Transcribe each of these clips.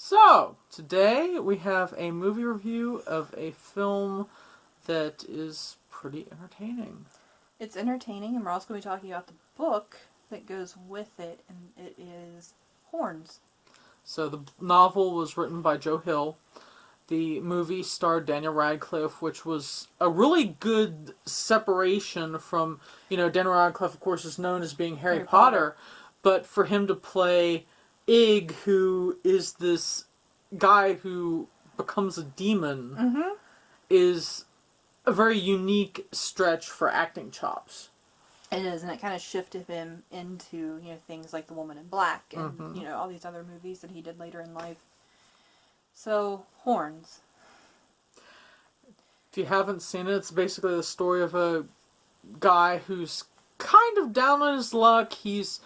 So, today we have a movie review of a film that is pretty entertaining. It's entertaining, and we're also going to be talking about the book that goes with it, and it is Horns. So, the novel was written by Joe Hill. The movie starred Daniel Radcliffe, which was a really good separation from, Daniel Radcliffe, of course, is known as being Harry Potter, but for him to play Ig, who is this guy who becomes a demon, is a very unique stretch for acting chops. It is, and it kind of shifted him into, things like The Woman in Black and, all these other movies that he did later in life. So, Horns. If you haven't seen it, it's basically the story of a guy who's kind of down on his luck. He's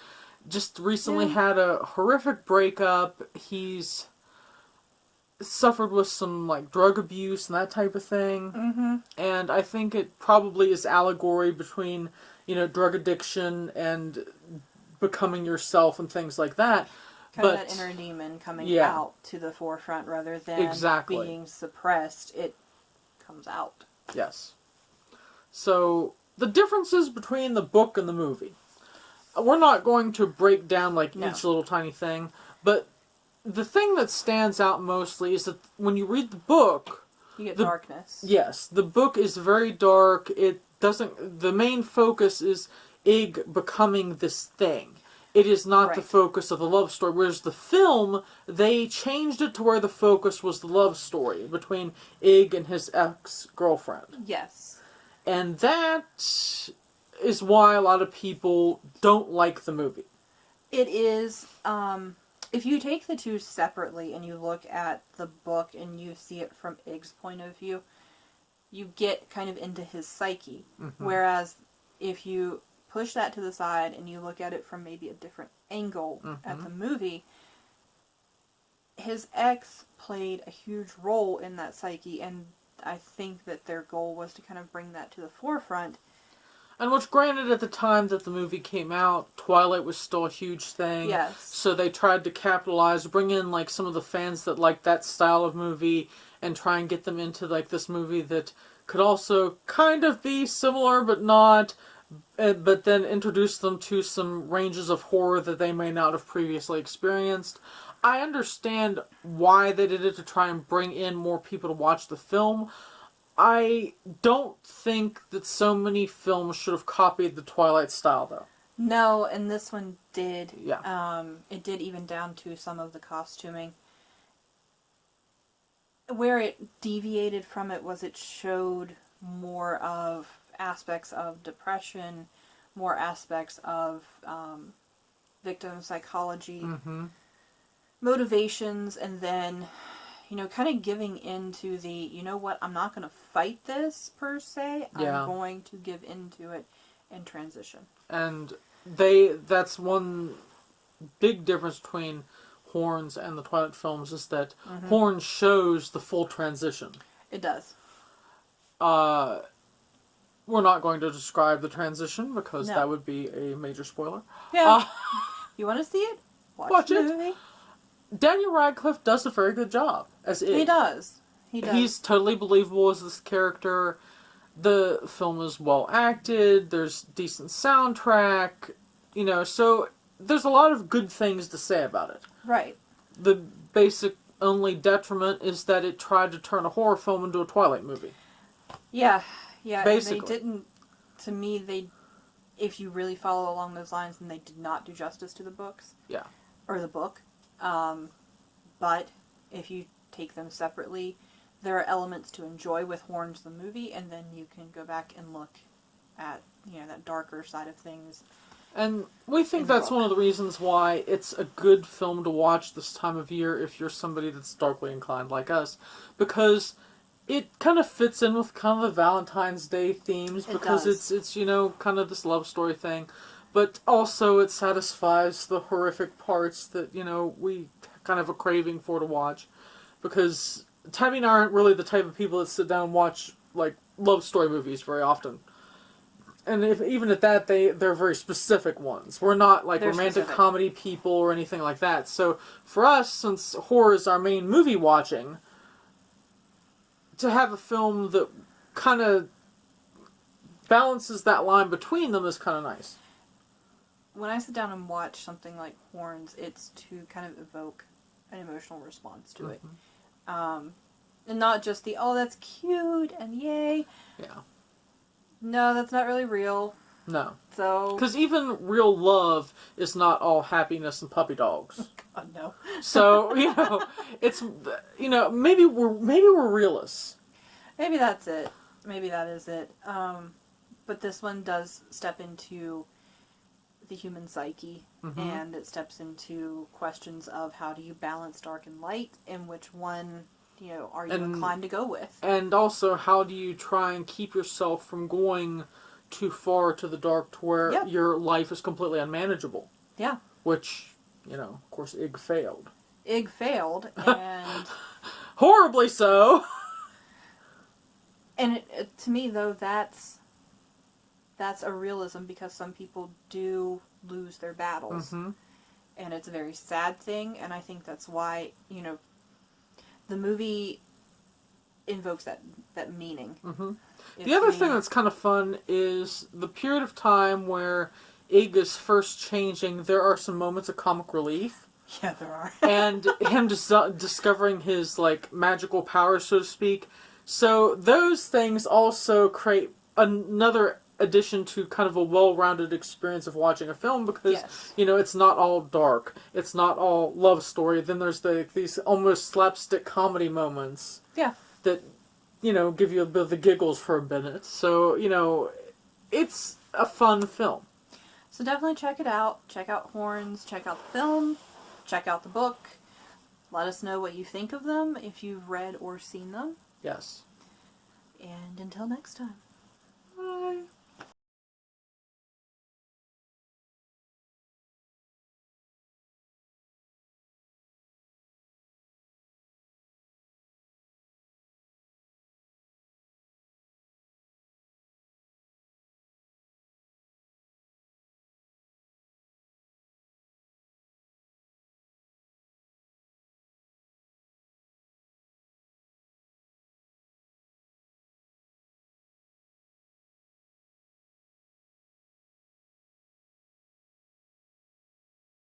just recently had a horrific breakup. He's suffered with some drug abuse and that type of thing. And I think it probably is allegory between drug addiction and becoming yourself and things like that. Kind of that inner demon coming out to the forefront rather than being suppressed. It comes out. Yes. So the differences between the book and the movie. We're not going to break down each little tiny thing, but the thing that stands out mostly is that when you read the book, you get darkness. Yes, the book is very dark. The main focus is Ig becoming this thing. It is not the focus of the love story. Whereas the film, they changed it to where the focus was the love story between Ig and his ex-girlfriend. Yes. And that is why a lot of people don't like the movie. It is, if you take the two separately and you look at the book and you see it from Ig's point of view, you get kind of into his psyche. Whereas if you push that to the side and you look at it from maybe a different angle at the movie, his ex played a huge role in that psyche, and I think that their goal was to kind of bring that to the forefront. And which, granted, at the time that the movie came out, Twilight was still a huge thing. Yes. So they tried to capitalize, bring in some of the fans that like that style of movie, and try and get them into this movie that could also kind of be similar but not, but then introduce them to some ranges of horror that they may not have previously experienced. I understand why they did it, to try and bring in more people to watch the film. I don't think that so many films should have copied the Twilight style, though. No, and this one did. Yeah. It did, even down to some of the costuming. Where it deviated from it was it showed more of aspects of depression, more aspects of victim psychology, motivations, and then, kind of giving into the, you know what, I'm not going to fight this, per se. I'm going to give into it and transition. And that's one big difference between Horns and the Twilight films, is that Horns shows the full transition. It does. We're not going to describe the transition because that would be a major spoiler. Yeah. You want to see it? Watch the movie. Daniel Radcliffe does a very good job as Ig. He does. He's totally believable as this character. The film is well acted. There's decent soundtrack. So there's a lot of good things to say about it. Right. The basic only detriment is that it tried to turn a horror film into a Twilight movie. Yeah. Yeah, basically. And they didn't, to me, if you really follow along those lines, then they did not do justice to the books. Yeah. Or the book. But if you take them separately, there are elements to enjoy with Horns the movie, and then you can go back and look at, that darker side of things. And we think that's one of the reasons why it's a good film to watch this time of year if you're somebody that's darkly inclined like us. Because it kind of fits in with kind of the Valentine's Day themes, because it's kind of this love story thing. But also it satisfies the horrific parts that, we kind of have a craving for to watch. Because Tabby and I aren't really the type of people that sit down and watch, love story movies very often. And if, even at that, they're very specific ones. We're not like They're romantic specific. comedy people or anything like that. So for us, since horror is our main movie watching, to have a film that kind of balances that line between them is kind of nice. When I sit down and watch something like Horns, it's to kind of evoke an emotional response to it. And not just the, oh, that's cute, and yay. Yeah. No, that's not really real. No. So... Because even real love is not all happiness and puppy dogs. God, no. So, it's, maybe we're realists. Maybe that's it. Maybe that is it. But this one does step into the human psyche, and it steps into questions of how do you balance dark and light, and which one, are you inclined to go with? And also, how do you try and keep yourself from going too far to the dark to where your life is completely unmanageable? Yeah. Which, of course, Ig failed. Ig failed, and... horribly so! And to me, though, that's a realism, because some people do lose their battles. And it's a very sad thing, and I think that's why, the movie invokes that meaning. The other thing that's kind of fun is the period of time where Ig is first changing. There are some moments of comic relief. Yeah, there are. And him discovering his, magical powers, so to speak. So those things also create another addition to kind of a well-rounded experience of watching a film, because, it's not all dark. It's not all love story. Then there's these almost slapstick comedy moments. Yeah. That, give you a bit of the giggles for a minute. So, it's a fun film. So definitely check it out. Check out Horns. Check out the film. Check out the book. Let us know what you think of them, if you've read or seen them. Yes. And until next time.